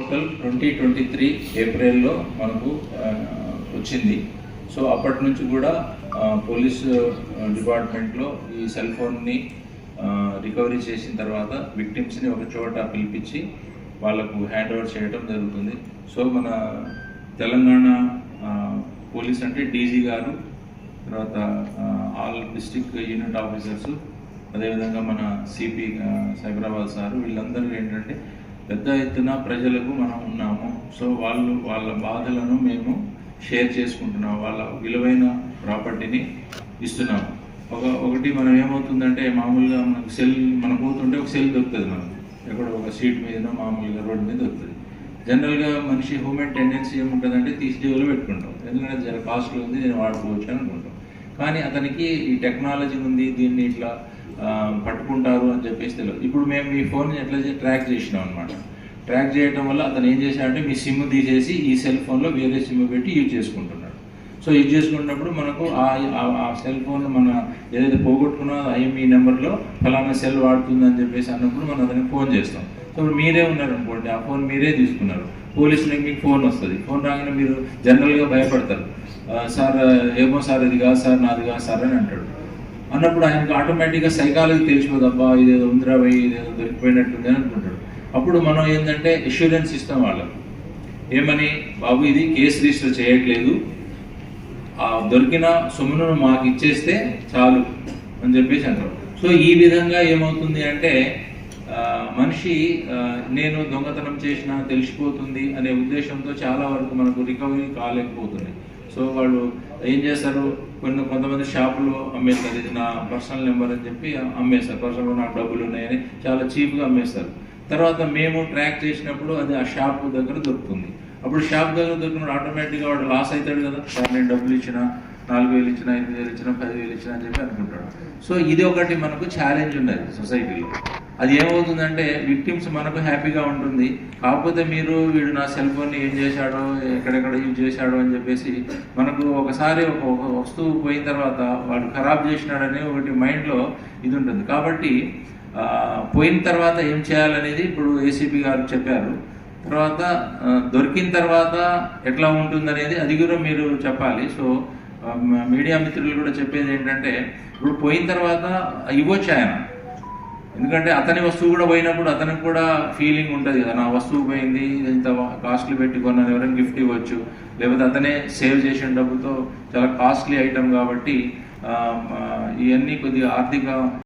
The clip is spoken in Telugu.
పోర్టల్ 2023 ఏప్రిల్లో మనకు వచ్చింది. సో అప్పటి నుంచి కూడా పోలీస్ డిపార్ట్మెంట్లో ఈ సెల్ ఫోన్ని రికవరీ చేసిన తర్వాత విక్టిమ్స్ని ఒక చోట పిలిపించి వాళ్ళకు హ్యాండ్ ఓవర్ చేయడం జరుగుతుంది. సో మన తెలంగాణ పోలీస్ అంటే డీజీ గారు, తర్వాత ఆల్ డిస్ట్రిక్ట్ యూనిట్ ఆఫీసర్స్, అదేవిధంగా మన సిపి సైబరాబాద్ సారు, వీళ్ళందరూ ఏంటంటే పెద్ద ఎత్తున ప్రజలకు మనం ఉన్నాము. సో వాళ్ళ బాధలను మేము షేర్ చేసుకుంటున్నాము, వాళ్ళ విలువైన ప్రాపర్టీని ఇస్తున్నాము. ఒకటి మనం ఏమవుతుందంటే మామూలుగా మనకు సెల్ మనం పోతుంటే ఒక సెల్ దొరుకుతుంది, మనకు ఎక్కడ ఒక సీట్ మీదనో మామూలుగా రోడ్డు మీద దొరుకుతుంది. జనరల్గా మనిషి హ్యూమన్ టెండెన్సీ ఏముంటుందంటే తీసి జేబులో పెట్టుకుంటాం, ఎందుకంటే జర కాస్ట్లో ఉంది, నేను వాడుకోవచ్చు అని అనుకుంటాం. కానీ అతనికి ఈ టెక్నాలజీ ఉంది, దీన్ని ఇట్లా పట్టుకుంటారు అని చెప్పేసి తెలియదు. ఇప్పుడు మేము మీ ఫోన్ని ఎట్లా ట్రాక్ చేసినాం అనమాట. ట్రాక్ చేయడం వల్ల అతను ఏం చేశాడంటే మీ సిమ్ తీసేసి ఈ సెల్ ఫోన్లో వేరే సిమ్ పెట్టి యూజ్ చేసుకుంటున్నాడు. సో యూజ్ చేసుకున్నప్పుడు మనకు ఆ సెల్ ఫోన్ మన ఏదైతే పోగొట్టుకున్నా ఐఎంఈ నెంబర్లో ఫలానా సెల్ వాడుతుందని చెప్పేసి అన్నప్పుడు మనం అతనికి ఫోన్ చేస్తాం. సో మీరే ఉన్నారు అనుకోండి, ఆ ఫోన్ మీరే తీసుకున్నారు, పోలీసులకి మీకు ఫోన్ వస్తుంది. ఫోన్ రాగానే మీరు జనరల్గా భయపడతారు, సార్ ఏమో సార్ ఇది కాదు సార్, నాది కాదు సార్ అని అంటాడు. అన్నప్పుడు ఆయనకు ఆటోమేటిక్గా సైకాలజీ తెలిసిపోదబ్బా ఇదేదో ఉందిరా పోయి ఇదేదో దొరికిపోయినట్టుంది అని అనుకుంటాడు. అప్పుడు మనం ఏంటంటే అష్యూరెన్స్ ఇస్తాం వాళ్ళకు, ఏమని, బాబు ఇది కేసు రిజిస్టర్ చేయట్లేదు, దొరికిన సొమ్మును మాకు ఇచ్చేస్తే చాలు అని చెప్పేసి అంటారు. సో ఈ విధంగా ఏమవుతుంది అంటే మనిషి నేను దొంగతనం చేసినా తెలిసిపోతుంది అనే ఉద్దేశంతో చాలా వరకు మనకు రికవరీ కాలేకపోతుంది. సో వాళ్ళు ఏం చేస్తారు, కొంతమంది షాపులో అమ్మేస్తారు, ఇది నా పర్సనల్ నెంబర్ అని చెప్పి అమ్మేస్తారు, పర్సనల్ నాకు డబ్బులు ఉన్నాయని చాలా చీప్గా అమ్మేస్తారు. తర్వాత మేము ట్రాక్ చేసినప్పుడు అది ఆ షాప్ దగ్గర దొరుకుతుంది. అప్పుడు షాప్ దగ్గర దొరికినప్పుడు ఆటోమేటిక్గా వాడు లాస్ అవుతాడు కదా, సార్ నేను డబ్బులు ఇచ్చినా 4,000 ఇచ్చినా 5,000 ఇచ్చినా 10,000 ఇచ్చినా అని చెప్పి అనుకుంటాడు. సో ఇది ఒకటి మనకు ఛాలెంజ్ ఉన్నది సొసైటీలో. అది ఏమవుతుందంటే విక్టిమ్స్ మనకు హ్యాపీగా ఉంటుంది, కాకపోతే వీడు నా సెల్ ఫోన్ని ఏం చేశాడో ఎక్కడెక్కడ యూజ్ చేశాడో అని చెప్పేసి మనకు ఒకసారి ఒక వస్తువు పోయిన తర్వాత వాడు ఖరాబ్ చేసినాడనే ఒకటి మైండ్లో ఇది ఉంటుంది. కాబట్టి పోయిన తర్వాత ఏం చేయాలనేది ఇప్పుడు ఏసీపీ గారు చెప్పారు. తర్వాత దొరికిన తర్వాత ఎట్లా ఉంటుందనేది అది కూడా మీరు చెప్పాలి. సో మీడియా మిత్రులు కూడా చెప్పేది ఏంటంటే ఇప్పుడు పోయిన తర్వాత ఇవ్వచ్చు ఆయన, ఎందుకంటే అతని వస్తువు కూడా పోయినప్పుడు అతనికి కూడా ఫీలింగ్ ఉంటుంది కదా, నా వస్తువు పోయింది, ఇంత కాస్ట్లీ పెట్టి కొన్నాను, ఎవరైనా గిఫ్ట్ ఇవ్వచ్చు, లేకపోతే అతనే సేవ్ చేసిన డబ్బుతో చాలా కాస్ట్లీ ఐటమ్ కాబట్టి ఇవన్నీ కొద్దిగా ఆర్థిక